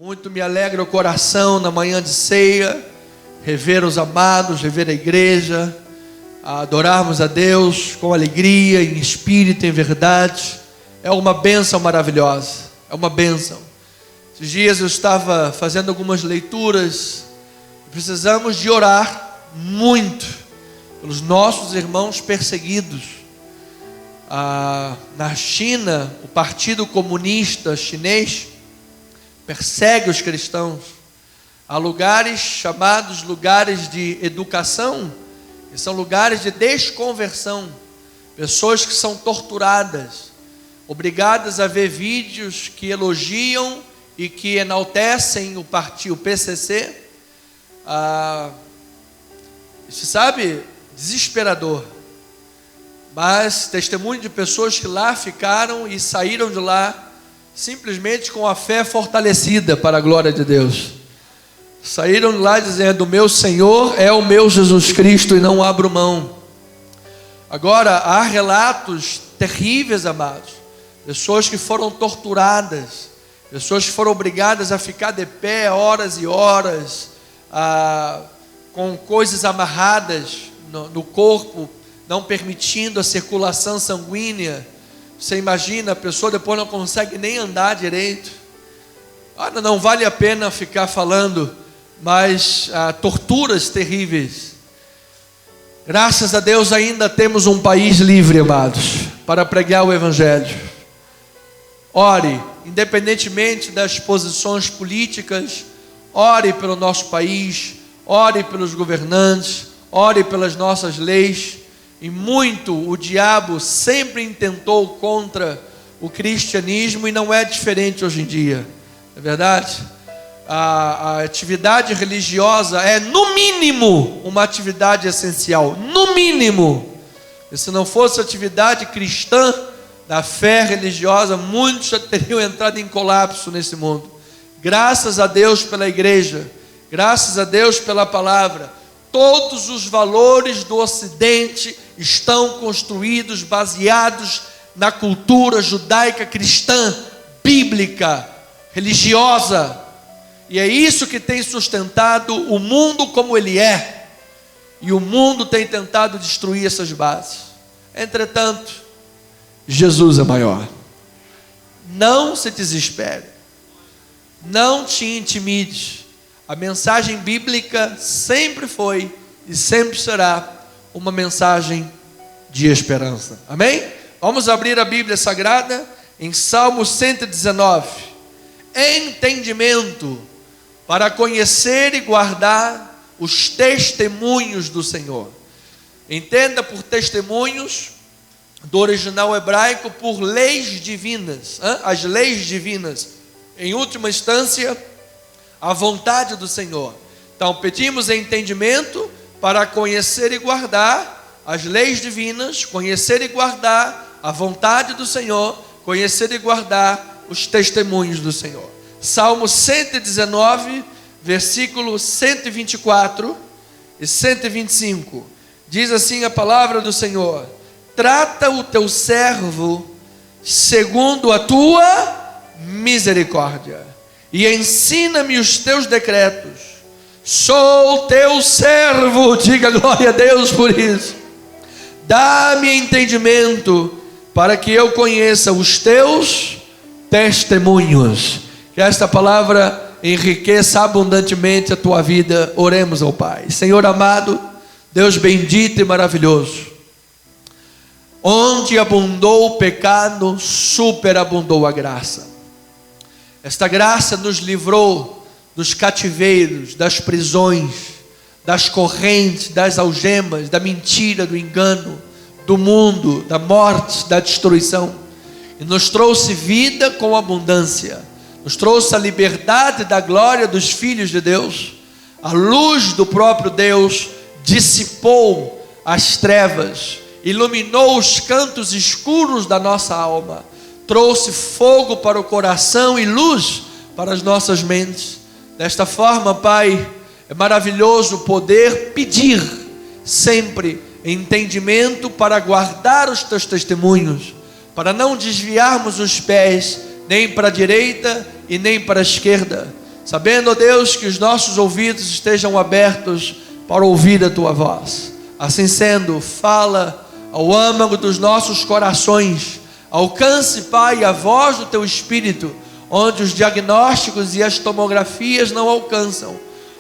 Muito me alegra o coração na manhã de ceia, rever os amados, rever a igreja, adorarmos a Deus com alegria, em espírito, em verdade. É uma bênção maravilhosa, é uma bênção. Esses dias eu estava fazendo algumas leituras. Precisamos de orar muito pelos nossos irmãos perseguidos. Na China, o Partido Comunista Chinês persegue os cristãos. Há lugares chamados lugares de educação, que são lugares de desconversão. Pessoas que são torturadas, obrigadas a ver vídeos que elogiam e que enaltecem o partido, o PCC. Isso, sabe, desesperador. Mas testemunho de pessoas que lá ficaram e saíram de lá simplesmente com a fé fortalecida para a glória de Deus. Saíram de lá dizendo: meu Senhor é o meu Jesus Cristo e não abro mão. Agora, há relatos terríveis, amados. Pessoas que foram torturadas, pessoas que foram obrigadas a ficar de pé horas e horas, com coisas amarradas no corpo, não permitindo a circulação sanguínea. Você imagina, a pessoa depois não consegue nem andar direito. Não vale a pena ficar falando, mas torturas terríveis. Graças a Deus ainda temos um país livre, amados, para pregar o Evangelho. Ore, independentemente das posições políticas, ore pelo nosso país, ore pelos governantes, ore pelas nossas leis. E muito o diabo sempre intentou contra o cristianismo, e não é diferente hoje em dia, não é verdade? A atividade religiosa é, no mínimo, uma atividade essencial, no mínimo. E se não fosse atividade cristã, da fé religiosa, muitos já teriam entrado em colapso nesse mundo. Graças a Deus pela igreja, graças a Deus pela palavra. Todos os valores do Ocidente estão construídos, baseados na cultura judaica cristã, bíblica, religiosa. E é isso que tem sustentado o mundo como ele é. E o mundo tem tentado destruir essas bases. Entretanto, Jesus é maior. Não se desespere. Não te intimide. A mensagem bíblica sempre foi e sempre será uma mensagem de esperança. Amém? Vamos abrir a Bíblia Sagrada em Salmo 119. Entendimento para conhecer e guardar os testemunhos do Senhor. Entenda por testemunhos, do original hebraico, por leis divinas. As leis divinas, em última instância, a vontade do Senhor. Então pedimos entendimento para conhecer e guardar as leis divinas, conhecer e guardar a vontade do Senhor, conhecer e guardar os testemunhos do Senhor. Salmo 119, versículo 124 e 125, diz assim a palavra do Senhor: trata o teu servo segundo a tua misericórdia, e ensina-me os teus decretos. Sou teu servo, diga glória a Deus por isso. Dá-me entendimento para que eu conheça os teus testemunhos. Que esta palavra enriqueça abundantemente a tua vida. Oremos ao Pai. Senhor amado, Deus bendito e maravilhoso, onde abundou o pecado, superabundou a graça. Esta graça nos livrou dos cativeiros, das prisões, das correntes, das algemas, da mentira, do engano, do mundo, da morte, da destruição. E nos trouxe vida com abundância. Nos trouxe a liberdade da glória dos filhos de Deus. A luz do próprio Deus dissipou as trevas, iluminou os cantos escuros da nossa alma. Trouxe fogo para o coração e luz para as nossas mentes. Desta forma, Pai, é maravilhoso poder pedir sempre entendimento para guardar os teus testemunhos, para não desviarmos os pés nem para a direita e nem para a esquerda. sabendo, ó Deus, que os nossos ouvidos estejam abertos para ouvir a Tua voz. Assim sendo, fala ao âmago dos nossos corações, alcance, Pai, a voz do Teu Espírito, onde os diagnósticos e as tomografias não alcançam,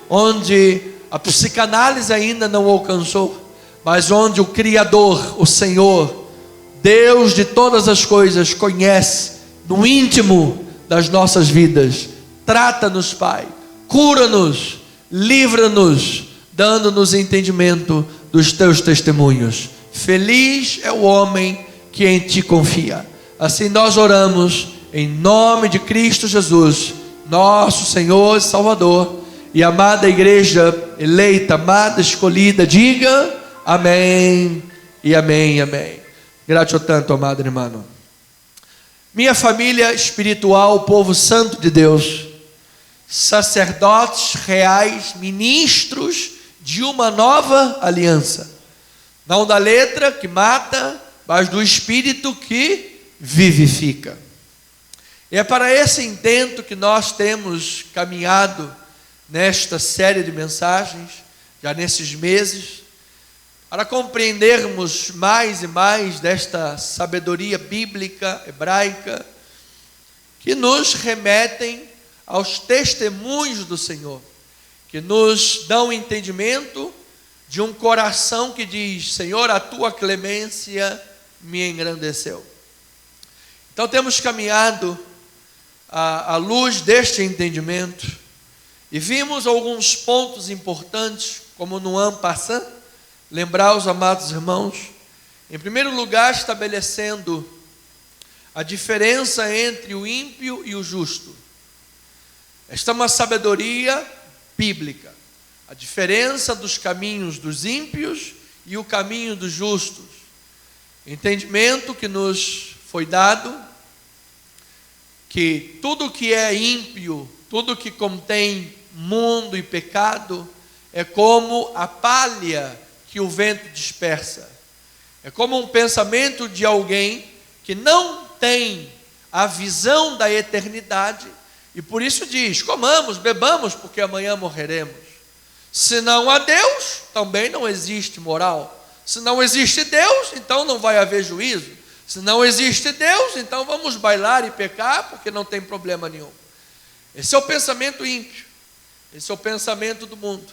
onde a psicanálise ainda não alcançou, mas onde o Criador, o Senhor, Deus de todas as coisas, conhece no íntimo das nossas vidas. Trata-nos, Pai, cura-nos, livra-nos, dando-nos entendimento dos Teus testemunhos. Feliz é o homem que em Ti confia. Assim nós oramos em nome de Cristo Jesus, nosso Senhor e Salvador. E amada igreja eleita, amada, escolhida, diga amém e amém e amém. Grato tanto, amado irmão. Minha família espiritual, povo santo de Deus, sacerdotes reais, ministros de uma nova aliança, não da letra que mata, mas do Espírito que vivifica. E é para esse intento que nós temos caminhado nesta série de mensagens, já nesses meses, para compreendermos mais e mais desta sabedoria bíblica, hebraica, que nos remetem aos testemunhos do Senhor, que nos dão entendimento de um coração que diz: Senhor, a Tua clemência me engrandeceu. Então temos caminhado à luz deste entendimento e vimos alguns pontos importantes, como no en passant, lembrar os amados irmãos, em primeiro lugar, estabelecendo a diferença entre o ímpio e o justo. Esta é uma sabedoria bíblica, a diferença dos caminhos dos ímpios e o caminho dos justos. Entendimento que nos foi dado, que tudo que é ímpio, tudo que contém mundo e pecado, é como a palha que o vento dispersa. É como um pensamento de alguém que não tem a visão da eternidade e por isso diz: comamos, bebamos, porque amanhã morreremos. Se não há Deus, também não existe moral. Se não existe Deus, então não vai haver juízo. Se não existe Deus, então vamos bailar e pecar, porque não tem problema nenhum. Esse é o pensamento ímpio, esse é o pensamento do mundo.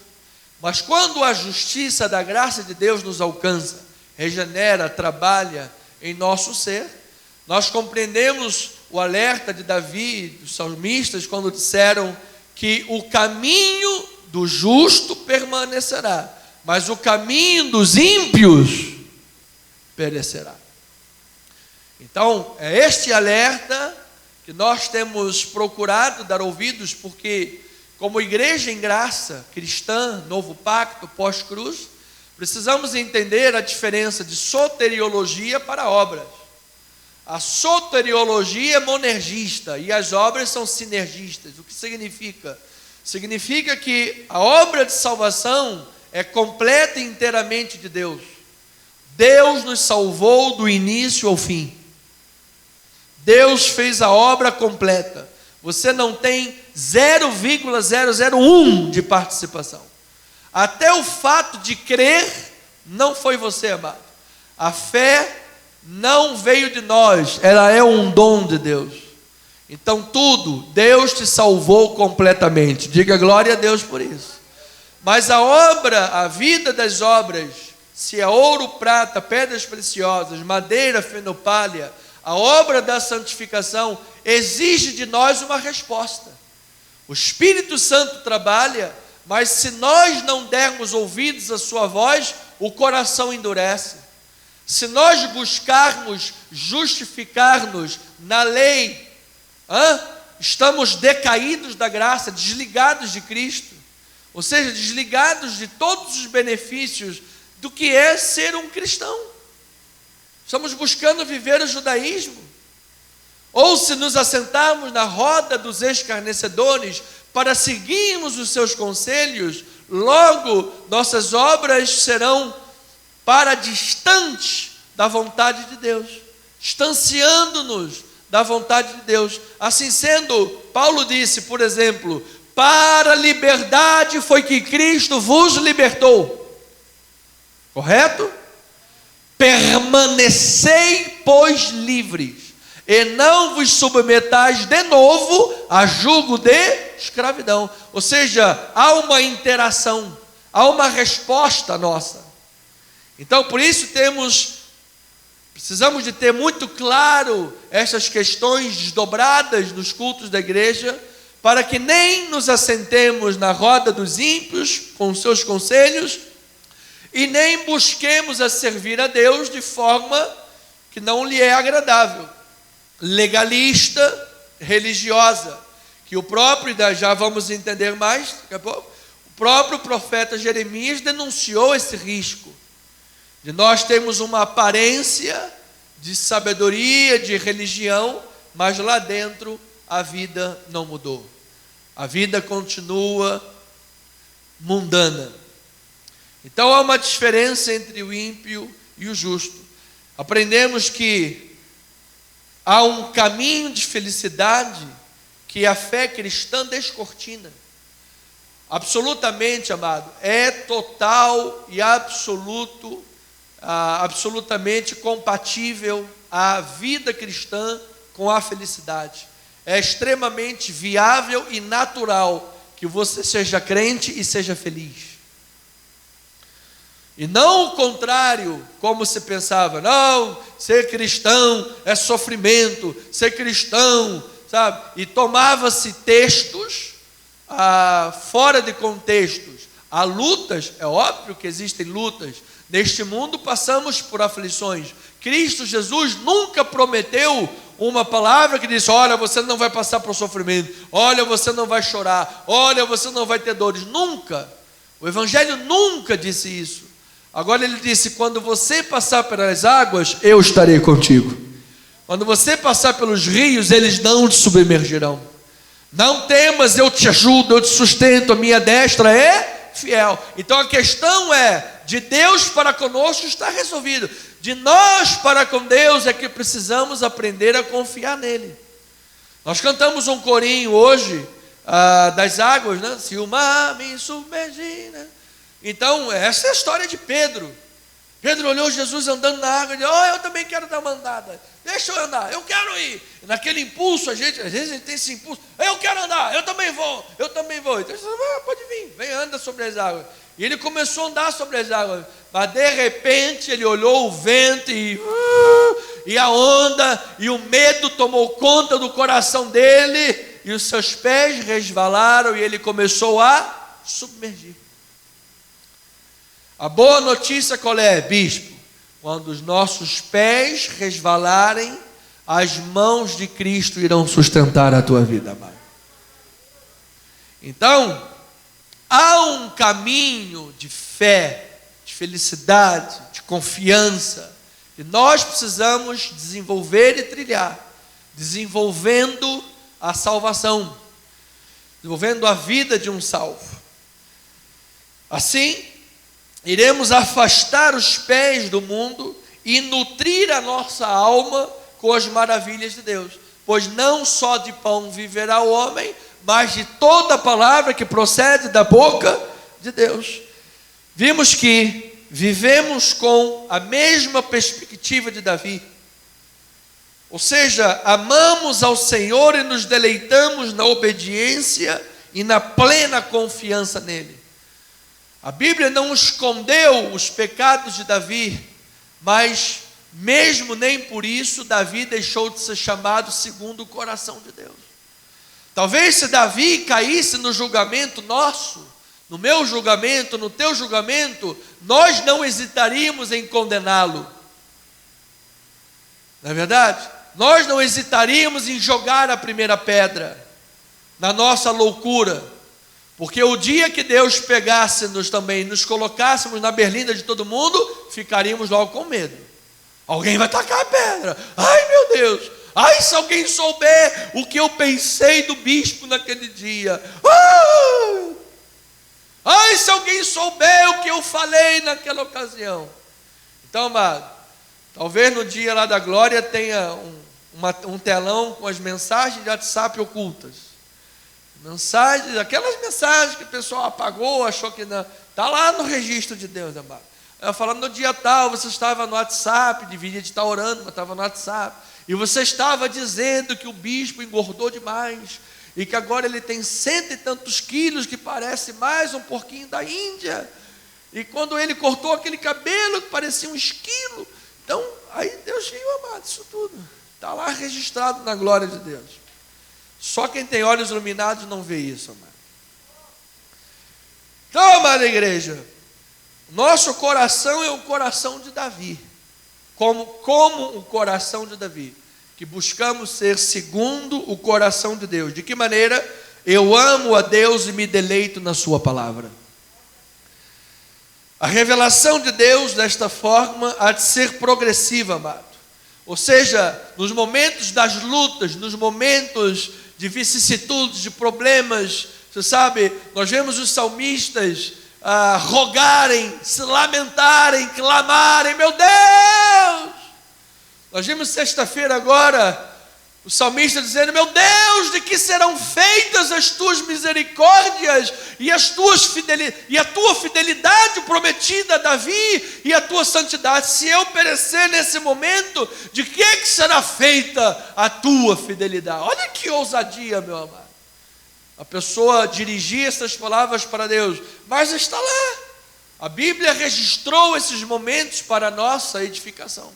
Mas quando a justiça da graça de Deus nos alcança, regenera, trabalha em nosso ser, nós compreendemos o alerta de Davi, dos salmistas, quando disseram que o caminho do justo permanecerá, mas o caminho dos ímpios perecerá. Então, é este alerta que nós temos procurado dar ouvidos, porque como igreja em graça, cristã, novo pacto, pós-cruz, precisamos entender a diferença de soteriologia para obras. A soteriologia é monergista e as obras são sinergistas. O que significa? Significa que a obra de salvação é completa e inteiramente de Deus. Deus nos salvou do início ao fim. Deus fez a obra completa. Você não tem 0,001 de participação. Até o fato de crer não foi você, amado. A fé não veio de nós, ela é um dom de Deus. Então tudo, Deus te salvou completamente. Diga glória a Deus por isso. Mas a obra, a vida das obras, se é ouro, prata, pedras preciosas, madeira, feno, palha, a obra da santificação exige de nós uma resposta. O Espírito Santo trabalha, mas se nós não dermos ouvidos à sua voz, o coração endurece. Se nós buscarmos justificar-nos na lei, estamos decaídos da graça, desligados de Cristo, ou seja, desligados de todos os benefícios do que é ser um cristão. Estamos buscando viver o judaísmo. Ou se nos assentarmos na roda dos escarnecedores para seguirmos os seus conselhos, logo nossas obras serão para distantes da vontade de Deus, distanciando-nos da vontade de Deus. Assim sendo, Paulo disse, por exemplo: para a liberdade foi que Cristo vos libertou. Correto? Permanecei, pois, livres, e não vos submetais de novo a jugo de escravidão. Ou seja, há uma interação, há uma resposta nossa. Então, por isso precisamos de ter muito claro essas questões desdobradas nos cultos da igreja, para que nem nos assentemos na roda dos ímpios com seus conselhos, e nem busquemos a servir a Deus de forma que não lhe é agradável, legalista, religiosa, que o próprio, já vamos entender mais daqui a pouco, o próprio profeta Jeremias denunciou esse risco, de nós termos uma aparência de sabedoria, de religião, mas lá dentro a vida não mudou, a vida continua mundana. Então há uma diferença entre o ímpio e o justo. Aprendemos que há um caminho de felicidade que a fé cristã descortina. Absolutamente, amado, é total e absolutamente compatível a vida cristã com a felicidade. É extremamente viável e natural que você seja crente e seja feliz. E não o contrário, como se pensava, não, ser cristão é sofrimento, ser cristão, sabe? E tomava-se textos fora de contextos. Há lutas, é óbvio que existem lutas. Neste mundo passamos por aflições. Cristo Jesus nunca prometeu uma palavra que disse, olha, você não vai passar por sofrimento, olha, você não vai chorar, olha, você não vai ter dores. Nunca. O Evangelho nunca disse isso. Agora ele disse, quando você passar pelas águas, eu estarei contigo. Quando você passar pelos rios, eles não te submergirão. Não temas, eu te ajudo, eu te sustento, a minha destra é fiel. Então a questão é, de Deus para conosco está resolvido. De nós para com Deus é que precisamos aprender a confiar nele. Nós cantamos um corinho hoje, das águas, né? Se o mar me submergir, né? Então, essa é a história de Pedro. Pedro olhou Jesus andando na água e disse, eu também quero dar uma andada. Deixa eu andar, eu quero ir. Naquele impulso, às vezes a gente tem esse impulso, eu quero andar, eu também vou. Então ele disse, pode vir, vem, anda sobre as águas. E ele começou a andar sobre as águas, mas de repente ele olhou o vento e a onda, e o medo tomou conta do coração dele, e os seus pés resvalaram, e ele começou a submergir. A boa notícia qual é, bispo? Quando os nossos pés resvalarem, as mãos de Cristo irão sustentar a tua vida, amado. Então, há um caminho de fé, de felicidade, de confiança, e nós precisamos desenvolver e trilhar, desenvolvendo a salvação, desenvolvendo a vida de um salvo. Assim, iremos afastar os pés do mundo e nutrir a nossa alma com as maravilhas de Deus. Pois não só de pão viverá o homem, mas de toda a palavra que procede da boca de Deus. Vimos que vivemos com a mesma perspectiva de Davi. Ou seja, amamos ao Senhor e nos deleitamos na obediência e na plena confiança nele. A Bíblia não escondeu os pecados de Davi, mas mesmo nem por isso Davi deixou de ser chamado segundo o coração de Deus. Talvez se Davi caísse no julgamento nosso, no meu julgamento, no teu julgamento, nós não hesitaríamos em condená-lo. Não é verdade? Nós não hesitaríamos em jogar a primeira pedra na nossa loucura. Porque o dia que Deus pegasse-nos também, nos colocássemos na berlinda de todo mundo, ficaríamos logo com medo. Alguém vai tacar a pedra. Ai, meu Deus. Ai, se alguém souber o que eu pensei do bispo naquele dia. Ai, se alguém souber o que eu falei naquela ocasião. Então, amado, talvez no dia lá da glória tenha um telão com as mensagens de WhatsApp ocultas. Mensagens, aquelas mensagens que o pessoal apagou, achou que não. Está lá no registro de Deus, amado. Ela falando no dia tal, você estava no WhatsApp, deveria de estar orando, mas estava no WhatsApp. E você estava dizendo que o bispo engordou demais. E que agora ele tem 100 e tantos quilos, que parece mais um porquinho da Índia. E quando ele cortou aquele cabelo, que parecia um esquilo. Então, aí Deus viu, amado, isso tudo. Está lá registrado na glória de Deus. Só quem tem olhos iluminados não vê isso, amado. Então, amada igreja, nosso coração é o coração de Davi. Como o coração de Davi, que buscamos ser segundo o coração de Deus. De que maneira? Eu amo a Deus e me deleito na sua palavra. A revelação de Deus, desta forma, há de ser progressiva, amado. Ou seja, nos momentos das lutas, nos momentos de vicissitudes, de problemas, você sabe, nós vemos os salmistas rogarem, se lamentarem, clamarem, meu Deus! Nós vimos sexta-feira agora, o salmista dizendo, meu Deus, de que serão feitas as tuas misericórdias e a tua fidelidade prometida a Davi e a tua santidade? Se eu perecer nesse momento, de que será feita a tua fidelidade? Olha que ousadia, meu amado. A pessoa dirigir essas palavras para Deus, mas está lá. A Bíblia registrou esses momentos para a nossa edificação.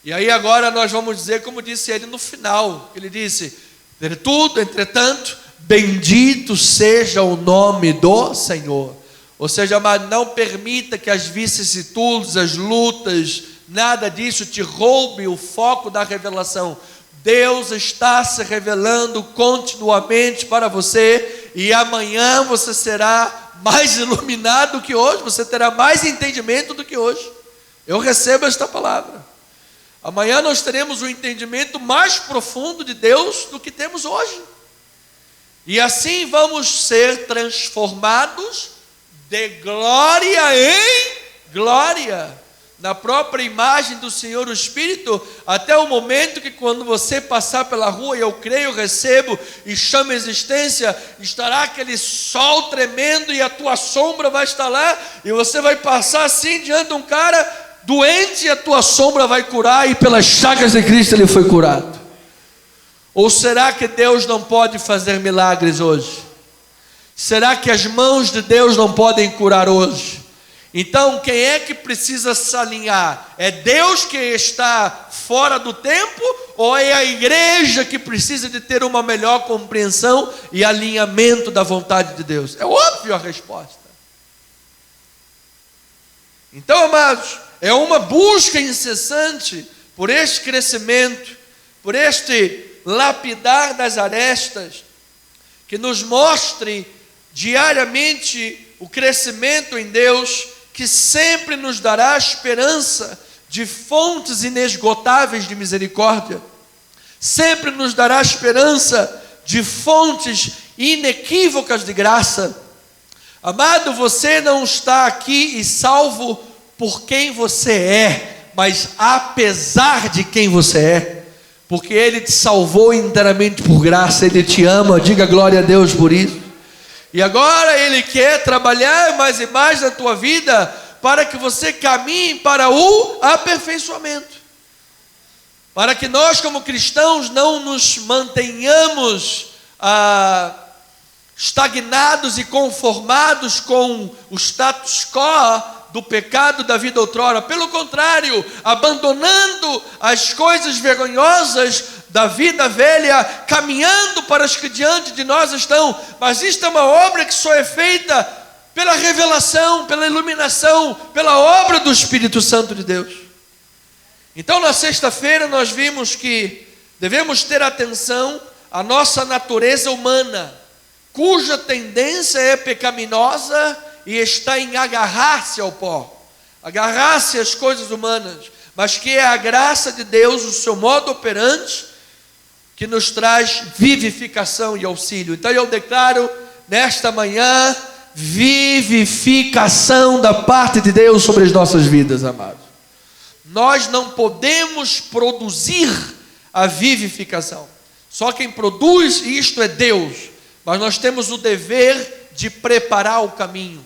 E aí agora nós vamos dizer, como disse ele no final, ele disse, entretanto, bendito seja o nome do Senhor. Ou seja, amado, não permita que as vicissitudes, as lutas, nada disso te roube o foco da revelação. Deus está se revelando continuamente para você, e amanhã você será mais iluminado que hoje, você terá mais entendimento do que hoje. Eu recebo esta palavra. Amanhã nós teremos um entendimento mais profundo de Deus do que temos hoje. E assim vamos ser transformados de glória em glória, na própria imagem do Senhor o Espírito, até o momento que quando você passar pela rua, e eu creio, recebo e chamo a existência, estará aquele sol tremendo e a tua sombra vai estar lá, e você vai passar assim diante de um cara doente e a tua sombra vai curar, e pelas chagas de Cristo ele foi curado. Ou será que Deus não pode fazer milagres hoje? Será que as mãos de Deus não podem curar hoje? Então quem é que precisa se alinhar? É Deus que está fora do tempo, ou é a igreja que precisa de ter uma melhor compreensão e alinhamento da vontade de Deus? É óbvio a resposta. Então, amados, é uma busca incessante por este crescimento, por este lapidar das arestas, que nos mostre diariamente o crescimento em Deus, que sempre nos dará esperança de fontes inesgotáveis de misericórdia, sempre nos dará esperança de fontes inequívocas de graça. Amado, você não está aqui e salvo por quem você é, mas apesar de quem você é, porque Ele te salvou inteiramente por graça, Ele te ama, diga glória a Deus por isso. E agora Ele quer trabalhar mais e mais na tua vida, para que você caminhe para o aperfeiçoamento, para que nós como cristãos não nos mantenhamos estagnados e conformados com o status quo do pecado da vida outrora. Pelo contrário, abandonando as coisas vergonhosas da vida velha, caminhando para as que diante de nós estão. Mas isto é uma obra que só é feita pela revelação, pela iluminação, pela obra do Espírito Santo de Deus. Então na sexta-feira nós vimos que devemos ter atenção à nossa natureza humana, cuja tendência é pecaminosa e está em agarrar-se ao pó, agarrar-se às coisas humanas, mas que é a graça de Deus, o seu modo operante, que nos traz vivificação e auxílio. Então eu declaro nesta manhã vivificação da parte de Deus sobre as nossas vidas, amados. Nós não podemos produzir a vivificação. Só quem produz isto é Deus. Mas nós temos o dever de preparar o caminho.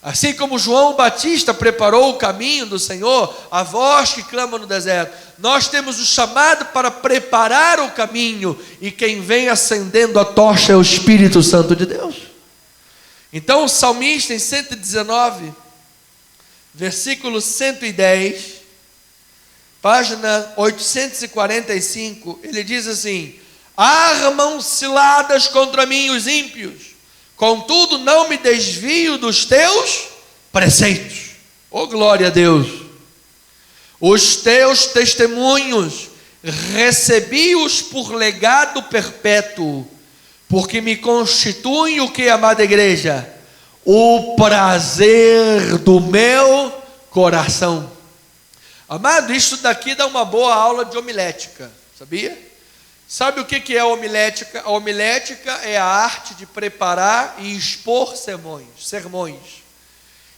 Assim como João Batista preparou o caminho do Senhor, a voz que clama no deserto, nós temos o chamado para preparar o caminho, e quem vem acendendo a tocha é o Espírito Santo de Deus. Então o salmista em 119, versículo 110, página 845, ele diz assim: armam ciladas contra mim os ímpios, contudo não me desvio dos teus preceitos. Oh, glória a Deus! Os teus testemunhos recebi-os por legado perpétuo, porque me constituem o que, amada igreja? O prazer do meu coração. Amado, isso daqui dá uma boa aula de homilética, sabia? Sabe o que é a homilética? A homilética é a arte de preparar e expor sermões.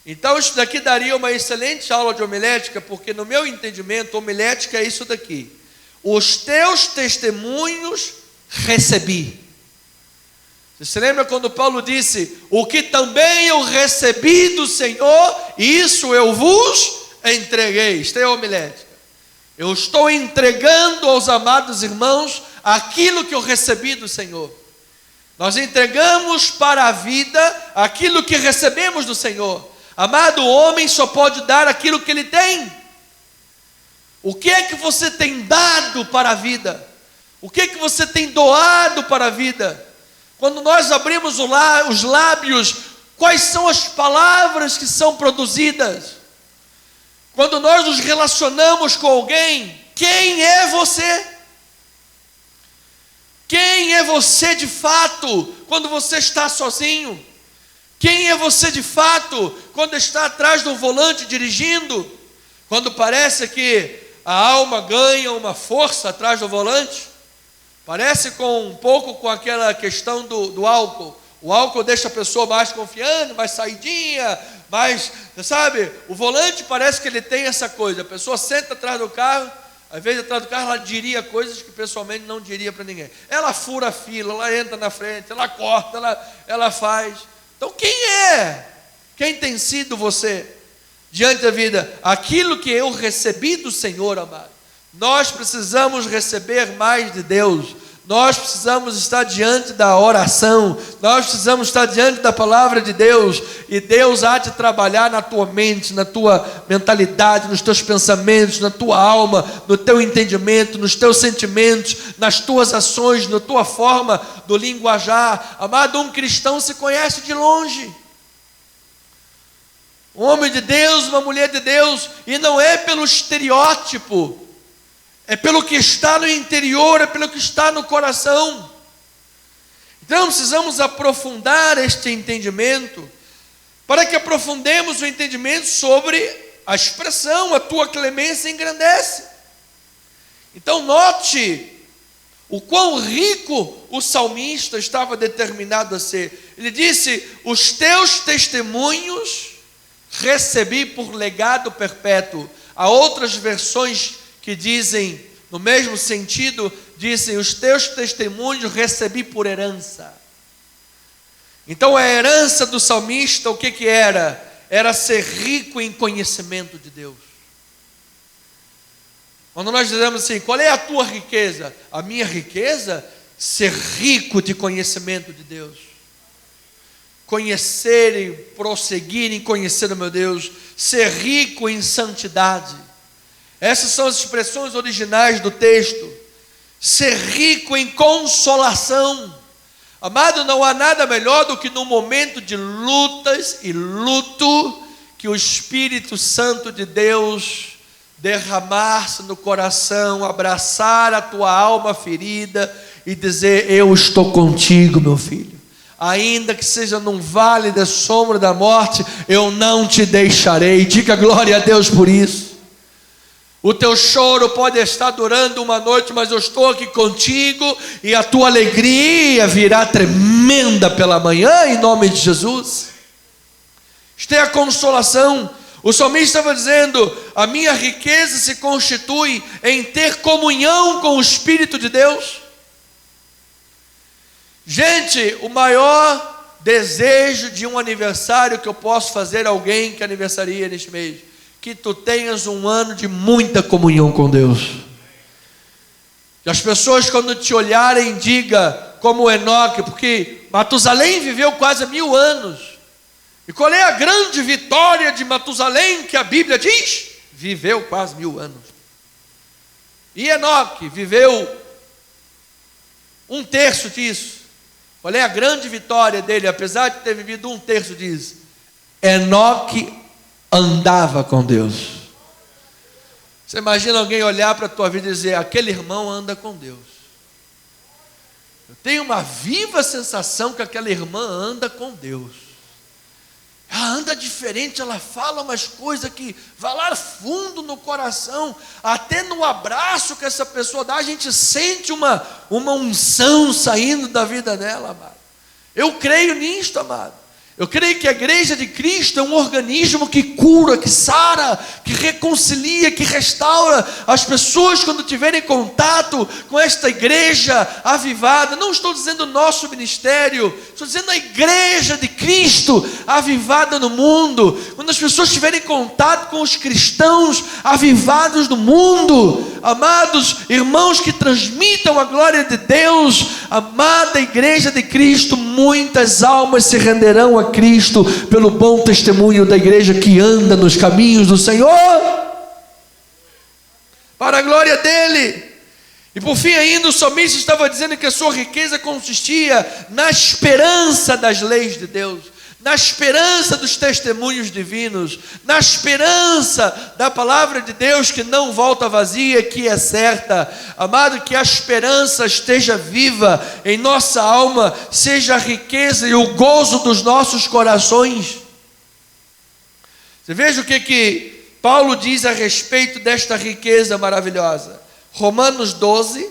Então isso daqui daria uma excelente aula de homilética, porque no meu entendimento, homilética é isso daqui: os teus testemunhos recebi. Você se lembra quando Paulo disse: o que também eu recebi do Senhor, isso eu vos entreguei. Isto é homilética. Eu estou entregando aos amados irmãos aquilo que eu recebi do Senhor. Nós entregamos para a vida aquilo que recebemos do Senhor. Amado, o homem só pode dar aquilo que ele tem. O que é que você tem dado para a vida? O que é que você tem doado para a vida? Quando nós abrimos os lábios, quais são as palavras que são produzidas? Quando nós nos relacionamos com alguém, quem é você? Quem é você de fato quando você está sozinho? Quem é você de fato quando está atrás do volante dirigindo? Quando parece que a alma ganha uma força atrás do volante? Parece um pouco com aquela questão do álcool. O álcool deixa a pessoa mais confiante, mais saidinha, mais, sabe? O volante parece que ele tem essa coisa. A pessoa senta atrás do carro, às vezes atrás do carro ela diria coisas que pessoalmente não diria para ninguém. Ela fura a fila, ela entra na frente, ela corta, ela faz. Então quem é? Quem tem sido você diante da vida? Aquilo que eu recebi do Senhor, amado. Nós precisamos receber mais de Deus. Nós precisamos estar diante da oração. Nós precisamos estar diante da palavra de Deus. E Deus há de trabalhar na tua mente, na tua mentalidade, nos teus pensamentos, na tua alma, no teu entendimento, nos teus sentimentos, nas tuas ações, na tua forma do linguajar. Amado, um cristão se conhece de longe. Um homem de Deus, uma mulher de Deus. E não é pelo estereótipo. É pelo que está no interior, é pelo que está no coração. Então precisamos aprofundar este entendimento, para que aprofundemos o entendimento sobre a expressão, a tua clemência engrandece. Então note o quão rico o salmista estava determinado a ser. Ele disse: os teus testemunhos recebi por legado perpétuo. Há outras versões que dizem, no mesmo sentido, dizem: os teus testemunhos recebi por herança. Então a herança do salmista, o que era? Era ser rico em conhecimento de Deus. Quando nós dizemos assim: qual é a tua riqueza? A minha riqueza? Ser rico de conhecimento de Deus. Conhecer e prosseguir em conhecer o meu Deus. Ser rico em santidade. Essas são as expressões originais do texto. Ser rico em consolação. Amado, não há nada melhor do que no momento de lutas e luto, que o Espírito Santo de Deus derramar-se no coração, abraçar a tua alma ferida e dizer: eu estou contigo, meu filho. Ainda que seja num vale da sombra da morte, eu não te deixarei. Diga glória a Deus por isso. O teu choro pode estar durando uma noite, mas eu estou aqui contigo, e a tua alegria virá tremenda pela manhã, em nome de Jesus. Isto é a consolação. O salmista estava dizendo: a minha riqueza se constitui em ter comunhão com o Espírito de Deus. Gente, o maior desejo de um aniversário que eu posso fazer a alguém que aniversaria neste mês, que tu tenhas um ano de muita comunhão com Deus. Que as pessoas, quando te olharem, digam como Enoque, porque Matusalém viveu quase 1000 anos. E qual é a grande vitória de Matusalém que a Bíblia diz? Viveu quase 1000 anos. E Enoque viveu 1/3 disso. Qual é a grande vitória dele, apesar de ter vivido 1/3 disso? Enoque andava com Deus. Você imagina alguém olhar para a tua vida e dizer: aquele irmão anda com Deus. Eu tenho uma viva sensação que aquela irmã anda com Deus. Ela anda diferente, ela fala umas coisas que vai lá fundo no coração. Até no abraço que essa pessoa dá, a gente sente uma unção saindo da vida dela, amado. Eu creio nisto, amado. Eu creio que a igreja de Cristo é um organismo que cura, que sara, que reconcilia, que restaura as pessoas quando tiverem contato com esta igreja avivada. Não estou dizendo o nosso ministério, estou dizendo a igreja de Cristo avivada no mundo. Quando as pessoas tiverem contato com os cristãos avivados no mundo, amados irmãos que transmitam a glória de Deus, amada igreja de Cristo, muitas almas se renderão a Cristo pelo bom testemunho da igreja que anda nos caminhos do Senhor, para a glória dele. E por fim ainda o salmista estava dizendo que a sua riqueza consistia na esperança das leis de Deus, na esperança dos testemunhos divinos, na esperança da palavra de Deus que não volta vazia, que é certa. Amado, que a esperança esteja viva em nossa alma, seja a riqueza e o gozo dos nossos corações. Você veja o que Paulo diz a respeito desta riqueza maravilhosa. Romanos 12,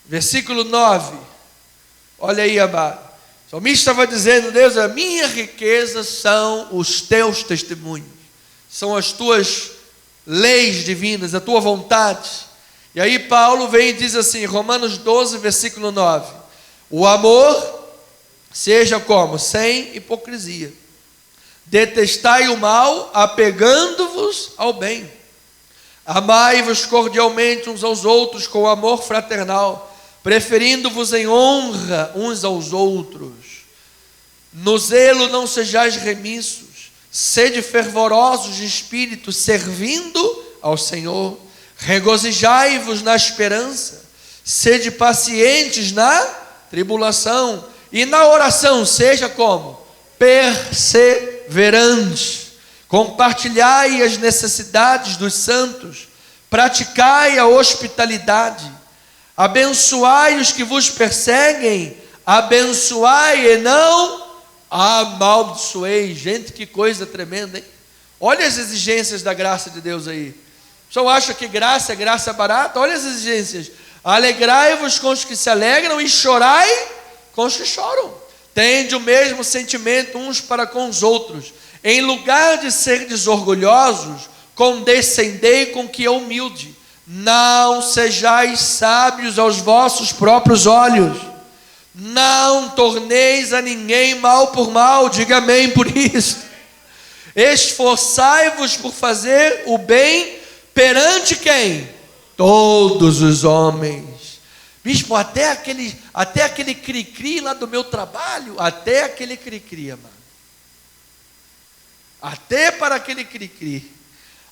versículo 9. Olha aí, amado. O salmista estava dizendo: Deus, a minha riqueza são os teus testemunhos, são as tuas leis divinas, a tua vontade. E aí Paulo vem e diz assim, Romanos 12, versículo 9: o amor seja como? Sem hipocrisia. Detestai o mal, apegando-vos ao bem. Amai-vos cordialmente uns aos outros com amor fraternal, preferindo-vos em honra uns aos outros. No zelo não sejais remissos, sede fervorosos de espírito, servindo ao Senhor. Regozijai-vos na esperança, sede pacientes na tribulação, e na oração seja como? Perseverantes. Compartilhai as necessidades dos santos, praticai a hospitalidade. Abençoai os que vos perseguem, abençoai e não amaldiçoei. Gente, que coisa tremenda, hein? Olha as exigências da graça de Deus aí. O pessoal acha que graça é graça barata? Olha as exigências. Alegrai-vos com os que se alegram e chorai com os que choram. Tende o mesmo sentimento uns para com os outros. Em lugar de serdes orgulhosos, condescendei com que é humilde. Não sejais sábios aos vossos próprios olhos. Não torneis a ninguém mal por mal. Diga amém por isso. Esforçai-vos por fazer o bem perante quem? Todos os homens. Bispo, até aquele cri-cri lá do meu trabalho, até aquele cri-cri, amado. Até para aquele cri-cri.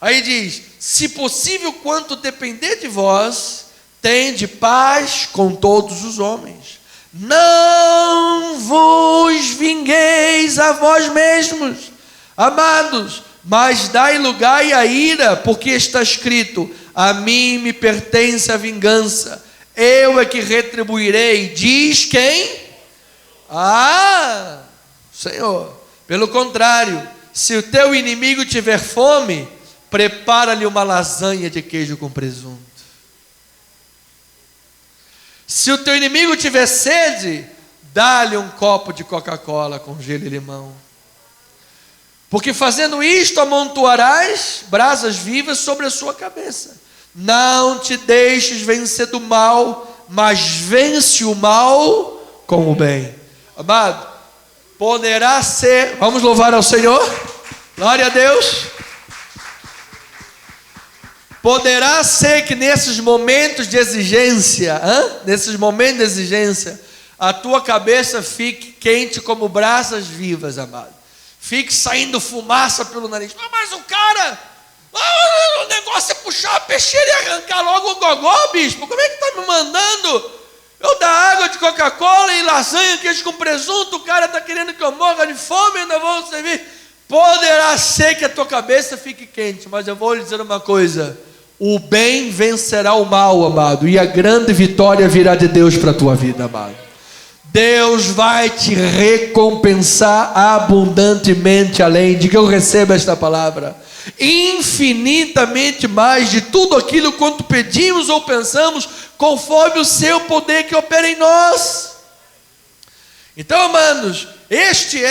Aí diz, se possível, quanto depender de vós, tende paz com todos os homens. Não vos vingueis a vós mesmos, amados, mas dai lugar à ira, porque está escrito, a mim me pertence a vingança, eu é que retribuirei. Diz quem? Senhor. Pelo contrário, se o teu inimigo tiver fome, prepara-lhe uma lasanha de queijo com presunto. Se o teu inimigo tiver sede, dá-lhe um copo de Coca-Cola com gelo e limão. Porque fazendo isto, amontoarás brasas vivas sobre a sua cabeça. Não te deixes vencer do mal, mas vence o mal com o bem. Amado, poderá ser, vamos louvar ao Senhor, glória a Deus. Poderá ser que nesses momentos de exigência, a tua cabeça fique quente como brasas vivas, amado. Fique saindo fumaça pelo nariz. Mas o cara, o negócio é puxar a peixeira e arrancar logo o gogó, bispo. Como é que está me mandando eu dar água de Coca-Cola e lasanha, queijo com presunto? O cara está querendo que eu morra de fome e ainda vou servir. Poderá ser que a tua cabeça fique quente, mas eu vou lhe dizer uma coisa: o bem vencerá o mal, amado, e a grande vitória virá de Deus para a tua vida, amado. Deus vai te recompensar abundantemente além de que eu receba esta palavra, infinitamente mais de tudo aquilo quanto pedimos ou pensamos, conforme o seu poder que opera em nós. Então, amados, esse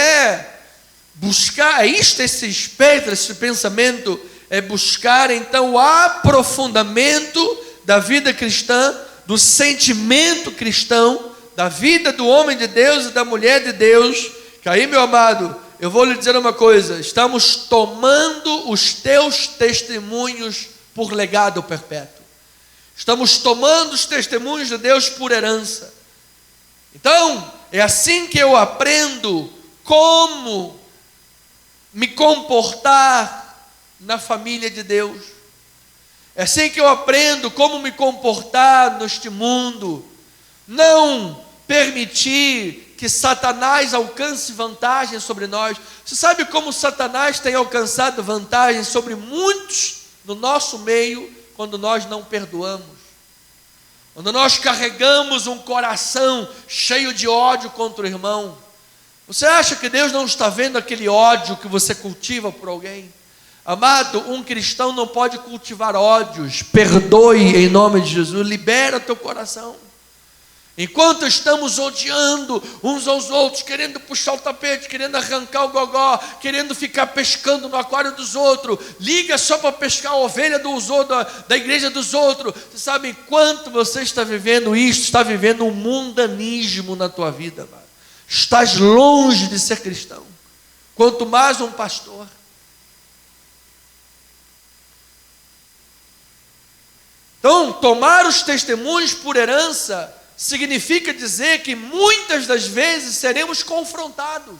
espectro, esse pensamento é buscar então o aprofundamento da vida cristã, do sentimento cristão, da vida do homem de Deus e da mulher de Deus. Que aí, meu amado, eu vou lhe dizer uma coisa: estamos tomando os teus testemunhos por legado perpétuo. Estamos tomando os testemunhos de Deus por herança. Então, é assim que eu aprendo como me comportar na família de Deus. É assim que eu aprendo como me comportar neste mundo. Não permitir que Satanás alcance vantagem sobre nós. Você sabe como Satanás tem alcançado vantagem sobre muitos no nosso meio quando nós não perdoamos? Quando nós carregamos um coração cheio de ódio contra o irmão. Você acha que Deus não está vendo aquele ódio que você cultiva por alguém? Amado, um cristão não pode cultivar ódios. Perdoe em nome de Jesus, libera teu coração. Enquanto estamos odiando uns aos outros, querendo puxar o tapete, querendo arrancar o gogó, querendo ficar pescando no aquário dos outros, liga só para pescar a ovelha dos outros, da igreja dos outros. Você sabe, enquanto você está vivendo isto, está vivendo um mundanismo na tua vida, amado. Estás longe de ser cristão, quanto mais um pastor. Então, tomar os testemunhos por herança significa dizer que muitas das vezes seremos confrontados,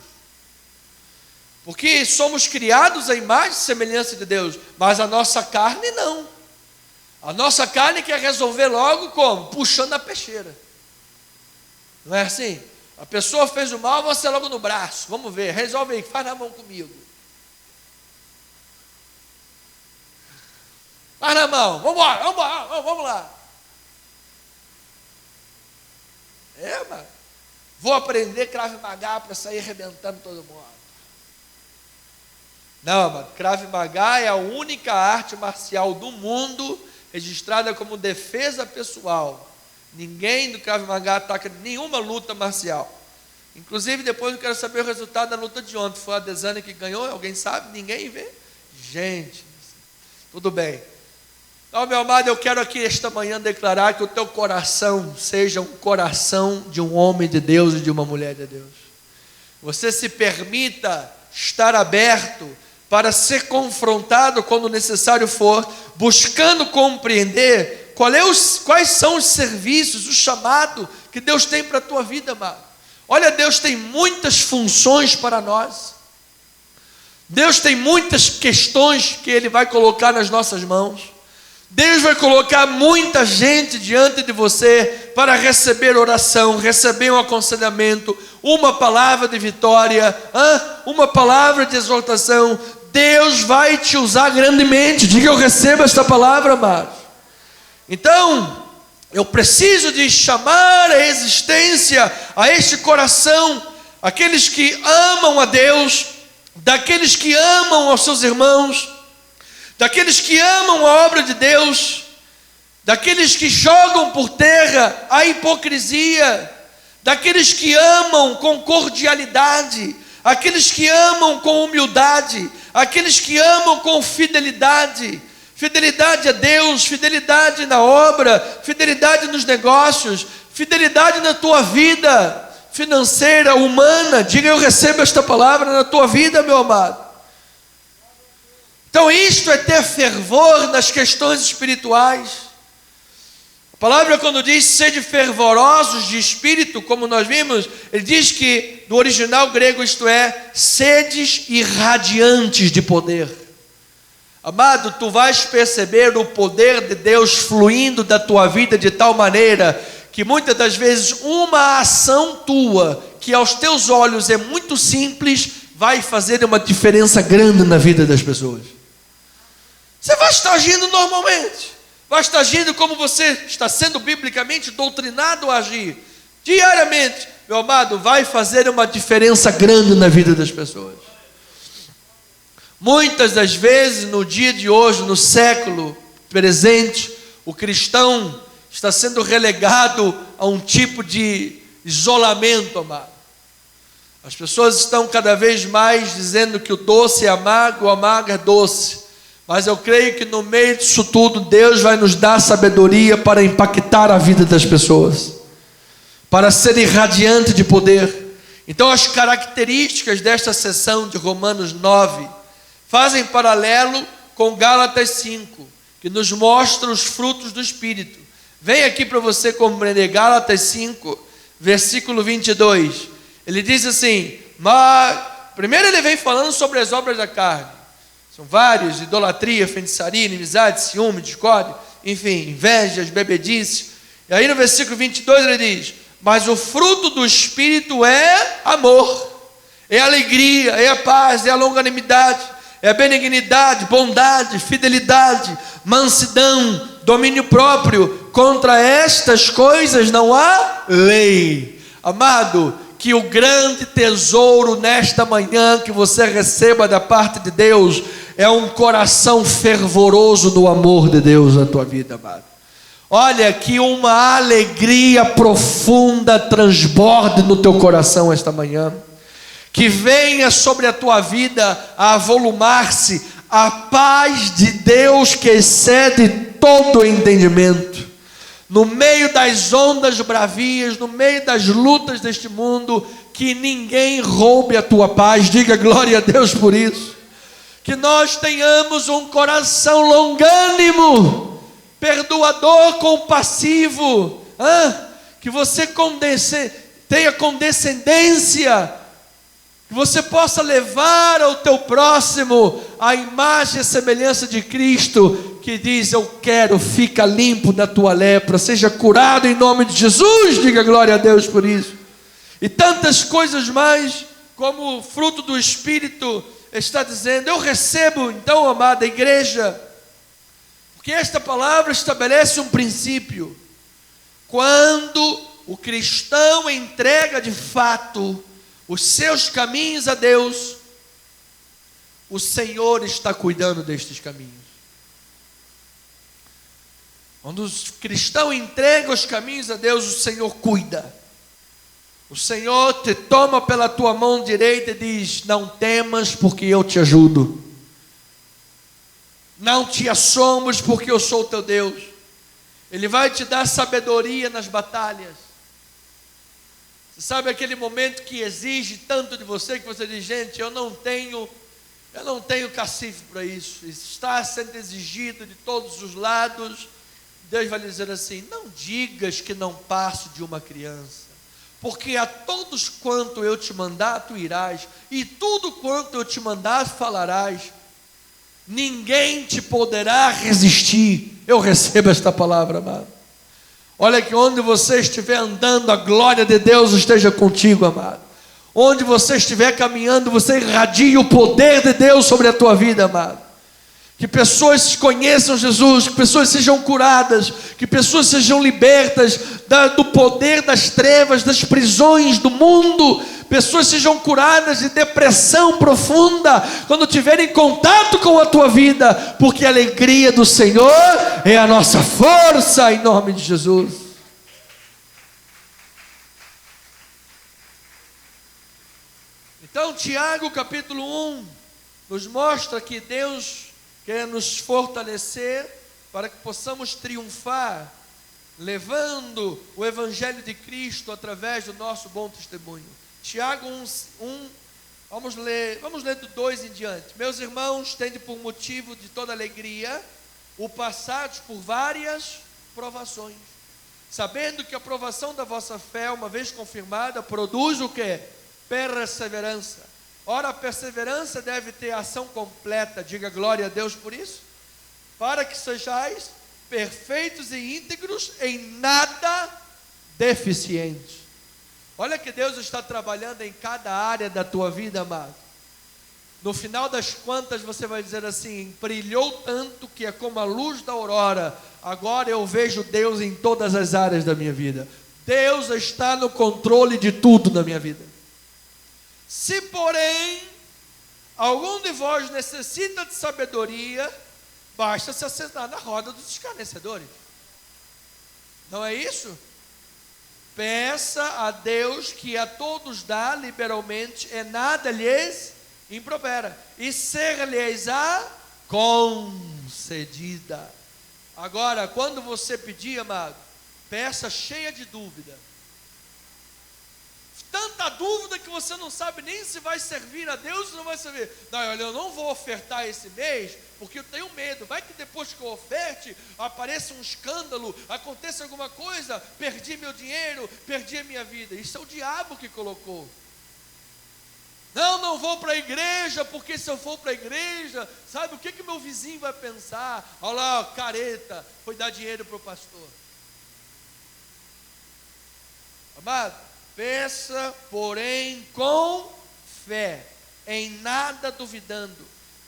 porque somos criados à imagem e semelhança de Deus, mas a nossa carne não. A nossa carne quer resolver logo como? Puxando a peixeira. Não é assim? A pessoa fez o mal, você logo no braço. Vamos ver, resolve aí, faz na mão comigo. Faz na mão, vamos lá. Mano. Vou aprender Krav Maga para sair arrebentando todo mundo. Não, mano. Krav Maga é a única arte marcial do mundo registrada como defesa pessoal. Ninguém do Krav Maga ataca nenhuma luta marcial. Inclusive, depois eu quero saber o resultado da luta de ontem. Foi a Desane que ganhou? Alguém sabe? Ninguém vê? Gente, tudo bem. Então, meu amado, eu quero aqui esta manhã declarar que o teu coração seja um coração de um homem de Deus e de uma mulher de Deus. Você se permita estar aberto para ser confrontado quando necessário for, buscando compreender quais são os serviços, o chamado que Deus tem para a tua vida, amado. Olha, Deus tem muitas funções para nós. Deus tem muitas questões que Ele vai colocar nas nossas mãos. Deus vai colocar muita gente diante de você para receber oração, receber um aconselhamento, uma palavra de vitória, uma palavra de exortação. Deus vai te usar grandemente. Diga: eu recebo esta palavra, amado. Então, eu preciso de chamar a existência a este coração, aqueles que amam a Deus, daqueles que amam aos seus irmãos, daqueles que amam a obra de Deus, daqueles que jogam por terra a hipocrisia, daqueles que amam com cordialidade, aqueles que amam com humildade, aqueles que amam com fidelidade. Fidelidade a Deus, fidelidade na obra, fidelidade nos negócios, fidelidade na tua vida financeira, humana. Diga: eu recebo esta palavra na tua vida, meu amado. Então isto é ter fervor nas questões espirituais. A palavra, quando diz sede fervorosos de espírito, como nós vimos, ele diz que no original grego isto é, sedes irradiantes de poder. Amado, tu vais perceber o poder de Deus fluindo da tua vida de tal maneira que muitas das vezes uma ação tua, que aos teus olhos é muito simples, vai fazer uma diferença grande na vida das pessoas. Você vai estar agindo normalmente, vai estar agindo como você está sendo biblicamente doutrinado a agir, diariamente, meu amado, vai fazer uma diferença grande na vida das pessoas. Muitas das vezes, no dia de hoje, no século presente, o cristão está sendo relegado a um tipo de isolamento, amado. As pessoas estão cada vez mais dizendo que o doce é amargo, o amargo é doce. Mas eu creio que no meio disso tudo, Deus vai nos dar sabedoria para impactar a vida das pessoas, para ser irradiante de poder. Então as características desta seção de Romanos 9 fazem paralelo com Gálatas 5, que nos mostra os frutos do Espírito. Vem aqui para você compreender Gálatas 5, versículo 22. Ele diz assim, primeiro ele vem falando sobre as obras da carne. São vários: idolatria, feitiçaria, inimizade, ciúme, discórdia, enfim, invejas, bebedice. E aí no versículo 22 ele diz, mas o fruto do Espírito é amor, é alegria, é a paz, é a longanimidade, é a benignidade, bondade, fidelidade, mansidão, domínio próprio. Contra estas coisas não há lei. Amado, que o grande tesouro nesta manhã que você receba da parte de Deus é um coração fervoroso no amor de Deus na tua vida, amado. Olha, que uma alegria profunda transborde no teu coração esta manhã. Que venha sobre a tua vida a avolumar-se a paz de Deus que excede todo o entendimento. No meio das ondas bravias, no meio das lutas deste mundo, que ninguém roube a tua paz. Diga glória a Deus por isso. Que nós tenhamos um coração longânimo, perdoador, compassivo, que você tenha condescendência, que você possa levar ao teu próximo a imagem e semelhança de Cristo, que diz: eu quero, fica limpo da tua lepra, seja curado em nome de Jesus. Diga glória a Deus por isso. E tantas coisas mais, como o fruto do Espírito está dizendo. Eu recebo então, amada igreja, porque esta palavra estabelece um princípio. Quando o cristão entrega de fato os seus caminhos a Deus, o Senhor está cuidando destes caminhos. Quando o cristão entrega os caminhos a Deus, o Senhor cuida. O Senhor te toma pela tua mão direita e diz: não temas, porque eu te ajudo. Não te assombres, porque eu sou o teu Deus. Ele vai te dar sabedoria nas batalhas. Você sabe aquele momento que exige tanto de você, que você diz: gente, eu não tenho cacife para isso. Está sendo exigido de todos os lados. Deus vai dizer assim: não digas que não passo de uma criança, porque a todos quanto eu te mandar, tu irás, e tudo quanto eu te mandar, falarás. Ninguém te poderá resistir. Eu recebo esta palavra, amado. Olha, que onde você estiver andando, a glória de Deus esteja contigo, amado. Onde você estiver caminhando, você irradie o poder de Deus sobre a tua vida, amado. Que pessoas conheçam Jesus, que pessoas sejam curadas, que pessoas sejam libertas do poder das trevas, das prisões do mundo. Pessoas sejam curadas de depressão profunda quando tiverem contato com a tua vida, porque a alegria do Senhor é a nossa força, em nome de Jesus. Então Tiago capítulo 1 nos mostra que Deus quer nos fortalecer para que possamos triunfar, levando o Evangelho de Cristo através do nosso bom testemunho. Tiago 1, vamos ler do 2 em diante. Meus irmãos, tende por motivo de toda alegria o passados por várias provações, sabendo que a provação da vossa fé, uma vez confirmada, produz o quê? Perseverança. Ora, a perseverança deve ter ação completa, diga glória a Deus por isso, para que sejais perfeitos e íntegros, em nada deficientes. Olha que Deus está trabalhando em cada área da tua vida, amado. No final das contas você vai dizer assim: brilhou tanto que é como a luz da aurora, agora eu vejo Deus em todas as áreas da minha vida. Deus está no controle de tudo na minha vida. Se porém algum de vós necessita de sabedoria, basta se assentar na roda dos escarnecedores. Não é isso? Peça a Deus, que a todos dá liberalmente, e nada lhes impropera, e ser-lhes-á concedida. Agora, quando você pedir, amado, peça cheia de dúvida. Tanta dúvida que você não sabe nem se vai servir a Deus ou não vai servir. Não, olha, eu não vou ofertar esse mês, porque eu tenho medo. Vai que depois que eu oferte, apareça um escândalo, aconteça alguma coisa, perdi meu dinheiro, perdi a minha vida. Isso é o diabo que colocou. Não vou para a igreja, porque se eu for para a igreja, sabe o que meu vizinho vai pensar? Olha lá, careta, foi dar dinheiro para o pastor. Amado, peça, porém, com fé, em nada duvidando,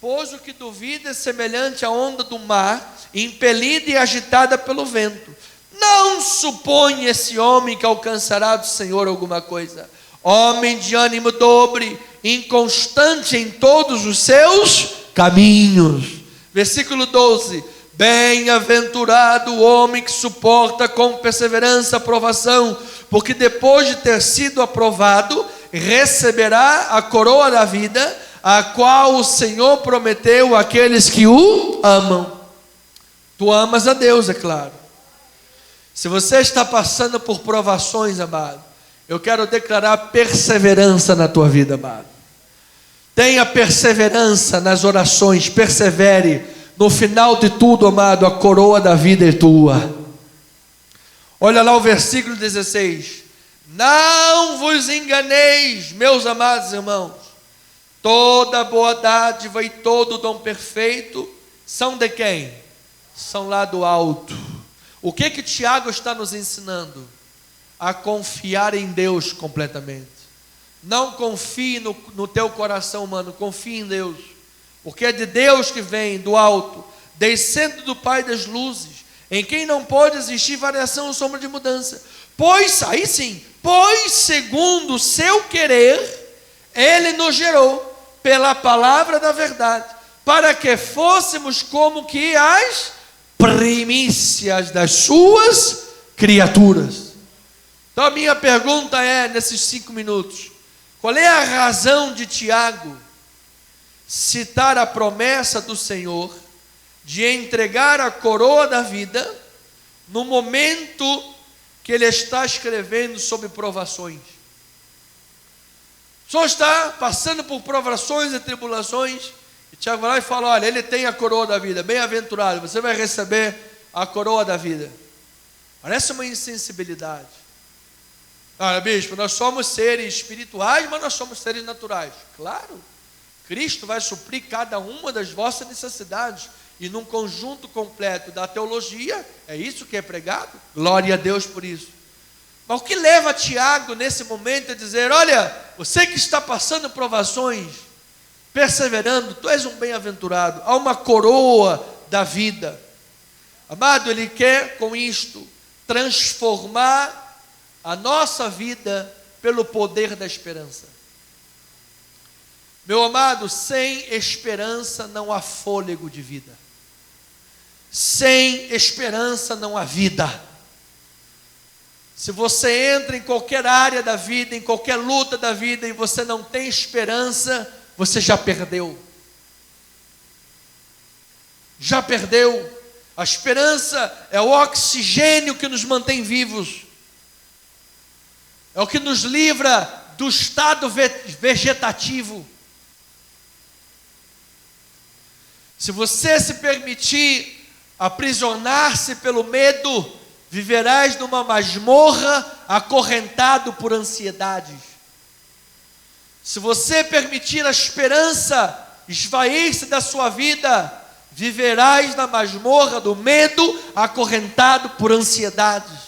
pois o que duvida é semelhante à onda do mar, impelida e agitada pelo vento. Não supõe esse homem que alcançará do Senhor alguma coisa. Homem de ânimo dobre, inconstante em todos os seus caminhos. Versículo 12: bem-aventurado o homem que suporta com perseverança a provação, porque depois de ter sido aprovado, receberá a coroa da vida, a qual o Senhor prometeu àqueles que o amam. Tu amas a Deus, é claro. Se você está passando por provações, amado, eu quero declarar perseverança na tua vida, amado. Tenha perseverança nas orações, persevere. No final de tudo, amado, a coroa da vida é tua. Olha lá o versículo 16: não vos enganeis, meus amados irmãos, toda boa dádiva e todo dom perfeito são de quem? São lá do alto. O que Tiago está nos ensinando? A confiar em Deus completamente. Não confie no teu coração humano, confie em Deus, porque é de Deus que vem, do alto, descendo do Pai das luzes, em quem não pode existir variação ou sombra de mudança. Pois, aí sim, pois segundo o seu querer, Ele nos gerou pela palavra da verdade, para que fôssemos como que as primícias das suas criaturas. Então a minha pergunta é, nesses 5 minutos, qual é a razão de Tiago citar a promessa do Senhor de entregar a coroa da vida no momento que ele está escrevendo sobre provações? O senhor está passando por provações e tribulações, e Tiago vai lá e fala: olha, ele tem a coroa da vida, bem-aventurado, você vai receber a coroa da vida. Parece uma insensibilidade. Olha, bispo, nós somos seres espirituais, mas nós somos seres naturais. Claro, Cristo vai suprir cada uma das vossas necessidades, e num conjunto completo da teologia, é isso que é pregado, glória a Deus por isso. Mas o que leva Tiago nesse momento a dizer: olha, você que está passando provações, perseverando, tu és um bem-aventurado, há uma coroa da vida. Amado, ele quer com isto transformar a nossa vida pelo poder da esperança. Meu amado, sem esperança não há fôlego de vida. Sem esperança não há vida. Se você entra em qualquer área da vida, em qualquer luta da vida, e você não tem esperança, você já perdeu. já perdeu. A esperança é o oxigênio que nos mantém vivos. É o que nos livra do estado vegetativo. Se você se permitir aprisionar-se pelo medo, viverás numa masmorra acorrentado por ansiedades. Se você permitir a esperança esvair-se da sua vida, viverás na masmorra do medo, acorrentado por ansiedades,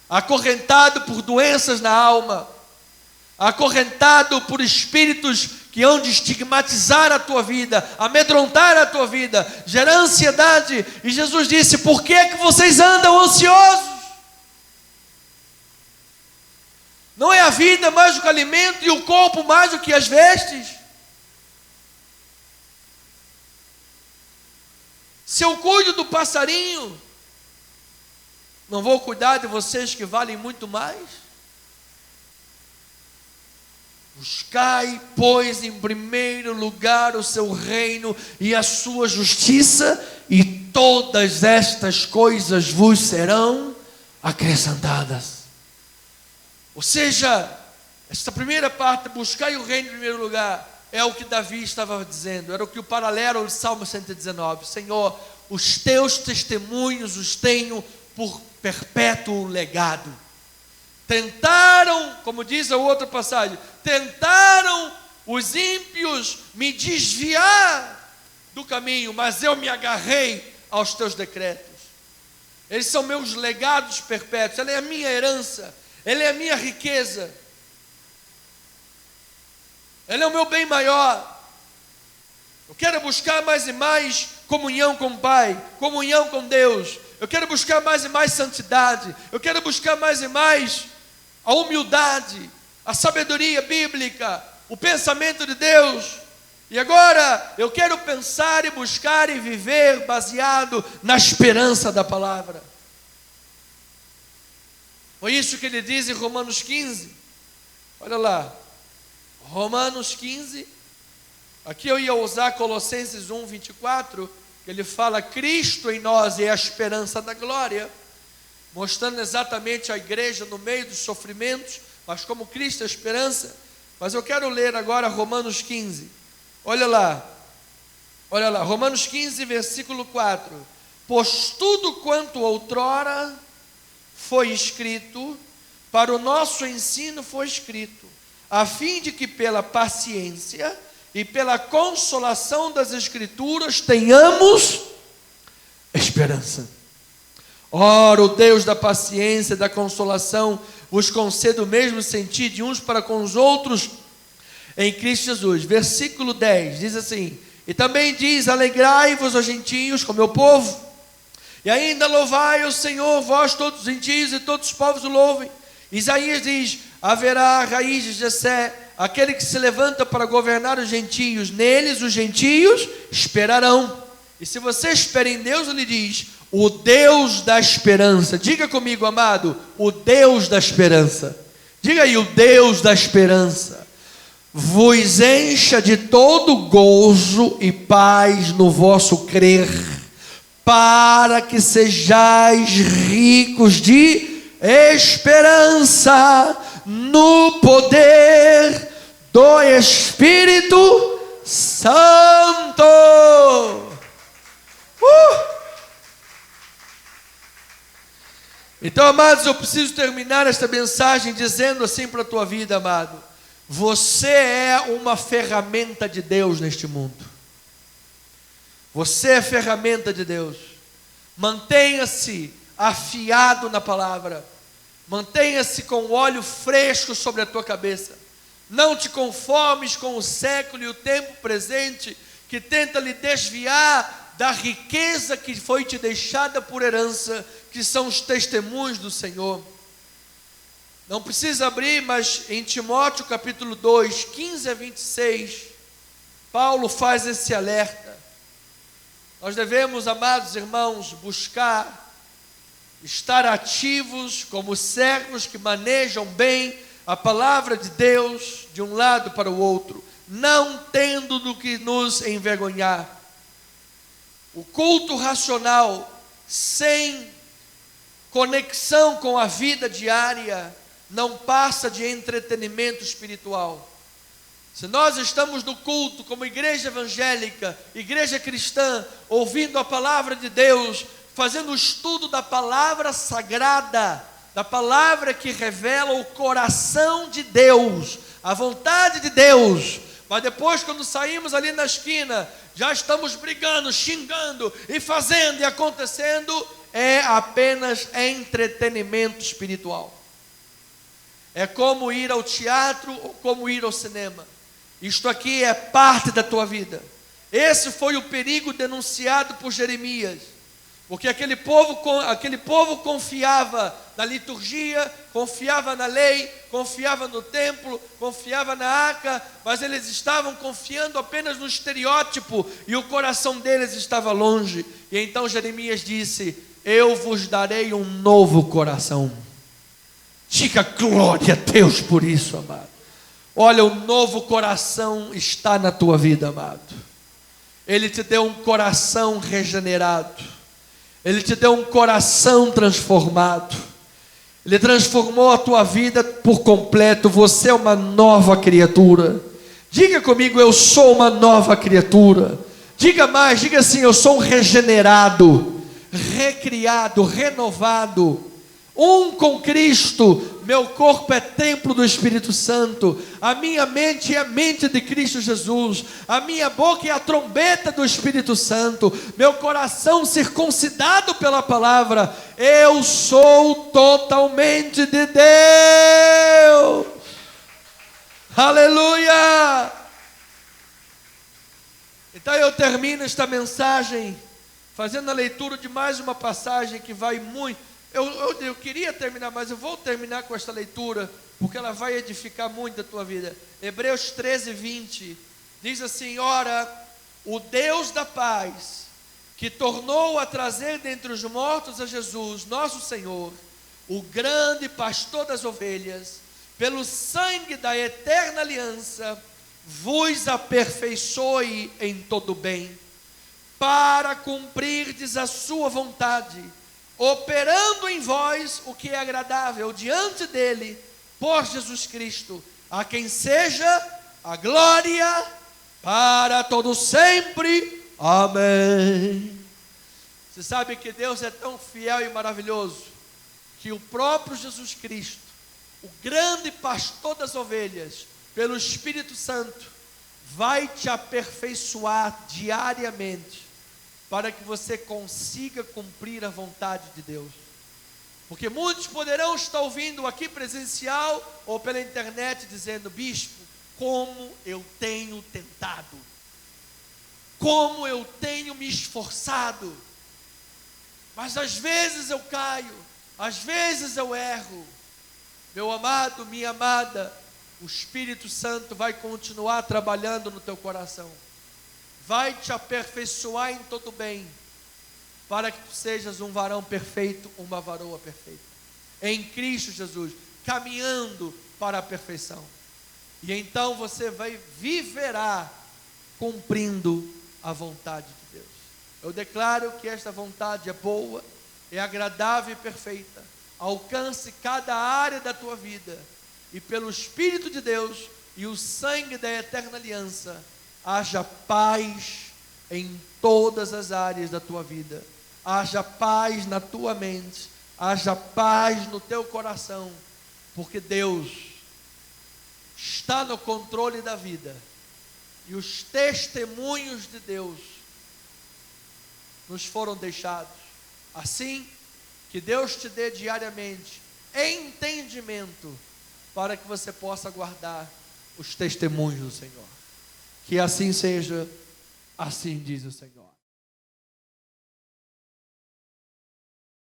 acorrentado por doenças na alma, acorrentado por espíritos que hão de estigmatizar a tua vida, amedrontar a tua vida, gerar ansiedade. E Jesus disse: por que é que vocês andam ansiosos? Não é a vida mais do que o alimento e o corpo mais do que as vestes? Se eu cuido do passarinho, não vou cuidar de vocês que valem muito mais? Buscai, pois, em primeiro lugar o seu reino e a sua justiça, e todas estas coisas vos serão acrescentadas. Ou seja, esta primeira parte, buscai o reino em primeiro lugar, é o que Davi estava dizendo, era o que o paralelo do Salmo 119. Senhor, os teus testemunhos os tenho por perpétuo legado. Tentaram, como diz a outra passagem, tentaram os ímpios me desviar do caminho, mas eu me agarrei aos teus decretos. Eles são meus legados perpétuos, ela é a minha herança, ela é a minha riqueza, ela é o meu bem maior. Eu quero buscar mais e mais comunhão com o Pai, comunhão com Deus. Eu quero buscar mais e mais santidade. Eu quero buscar mais e mais a humildade, a sabedoria bíblica, o pensamento de Deus. E agora eu quero pensar e buscar e viver baseado na esperança da palavra. Foi isso que ele diz em Romanos 15. Olha lá, Romanos 15. Aqui eu ia usar Colossenses 1, 24, que ele fala: Cristo em nós é a esperança da glória, mostrando exatamente a igreja no meio dos sofrimentos, mas como Cristo é a esperança. Mas eu quero ler agora Romanos 15, olha lá, Romanos 15, versículo 4: pois tudo quanto outrora foi escrito, para o nosso ensino foi escrito, a fim de que pela paciência e pela consolação das Escrituras tenhamos esperança. Ora, o Deus da paciência e da consolação vos conceda o mesmo sentir de uns para com os outros em Cristo Jesus. Versículo 10 diz assim: e também diz: alegrai-vos, ó gentios, com meu povo, e ainda louvai o Senhor, vós todos os gentios, e todos os povos o louvem. Isaías diz: haverá a raiz de Jessé, aquele que se levanta para governar os gentios, neles os gentios esperarão. E se você espera em Deus, ele diz: o Deus da esperança. Diga comigo, amado, o Deus da esperança. Diga aí: o Deus da esperança vos encha de todo gozo e paz no vosso crer, para que sejais ricos de esperança no poder do Espírito Santo. Então, amados, eu preciso terminar esta mensagem dizendo assim para a tua vida, amado: você é uma ferramenta de Deus neste mundo. Você é ferramenta de Deus. Mantenha-se afiado na palavra. Mantenha-se com o óleo fresco sobre a tua cabeça. Não te conformes com o século e o tempo presente, que tenta lhe desviar da riqueza que foi te deixada por herança, que são os testemunhos do Senhor. Não precisa abrir, mas em Timóteo capítulo 2, 15 a 26, Paulo faz esse alerta. Nós devemos, amados irmãos, buscar estar ativos como servos que manejam bem a palavra de Deus de um lado para o outro, não tendo do que nos envergonhar. O culto racional, sem conexão com a vida diária, não passa de entretenimento espiritual. Se nós estamos no culto como igreja evangélica, igreja cristã, ouvindo a palavra de Deus, fazendo o estudo da palavra sagrada, da palavra que revela o coração de Deus, a vontade de Deus, mas depois quando saímos ali na esquina, já estamos brigando, xingando e fazendo e acontecendo, é apenas entretenimento espiritual. É como ir ao teatro ou como ir ao cinema. Isto aqui é parte da tua vida. Esse foi o perigo denunciado por Jeremias, porque aquele povo confiava na liturgia, confiava na lei, confiava no templo, confiava na arca, mas eles estavam confiando apenas no estereótipo, e o coração deles estava longe. E então Jeremias disse: eu vos darei um novo coração. Diga glória a Deus por isso, amado. Olha, o novo coração está na tua vida, amado. Ele te deu um coração regenerado. Ele te deu um coração transformado. Ele transformou a tua vida por completo. Você é uma nova criatura. Diga comigo: eu sou uma nova criatura. Diga mais, diga assim: eu sou um regenerado, recriado, renovado. Um com Cristo. Meu corpo é templo do Espírito Santo. A minha mente é a mente de Cristo Jesus. A minha boca é a trombeta do Espírito Santo. Meu coração circuncidado pela palavra. Eu sou totalmente de Deus. Aleluia! Então eu termino esta mensagem fazendo a leitura de mais uma passagem que vai muito. Eu queria terminar, mas eu vou terminar com esta leitura, porque ela vai edificar muito a tua vida. Hebreus 13:20 diz assim: ora, o Deus da paz, que tornou a trazer dentre os mortos a Jesus, nosso Senhor, o grande pastor das ovelhas, pelo sangue da eterna aliança, vos aperfeiçoe em todo bem, para cumprirdes a sua vontade, operando em vós o que é agradável diante dele, por Jesus Cristo, a quem seja a glória para todo sempre. Amém. Você sabe que Deus é tão fiel e maravilhoso, que o próprio Jesus Cristo, o grande pastor das ovelhas, pelo Espírito Santo, vai te aperfeiçoar diariamente, para que você consiga cumprir a vontade de Deus. Porque muitos poderão estar ouvindo aqui presencial ou pela internet dizendo: bispo, como eu tenho tentado, como eu tenho me esforçado, mas às vezes eu caio, às vezes eu erro. Meu amado, minha amada, o Espírito Santo vai continuar trabalhando no teu coração, vai te aperfeiçoar em todo bem, para que tu sejas um varão perfeito, uma varoa perfeita, em Cristo Jesus, caminhando para a perfeição. E então você viverá cumprindo a vontade de Deus. Eu declaro que esta vontade é boa, é agradável e perfeita. Alcance cada área da tua vida, e pelo Espírito de Deus e o sangue da eterna aliança, haja paz em todas as áreas da tua vida. Haja paz na tua mente, haja paz no teu coração, porque Deus está no controle da vida, e os testemunhos de Deus nos foram deixados. Assim, que Deus te dê diariamente entendimento, para que você possa guardar os testemunhos do Senhor. Que assim seja, assim diz o Senhor.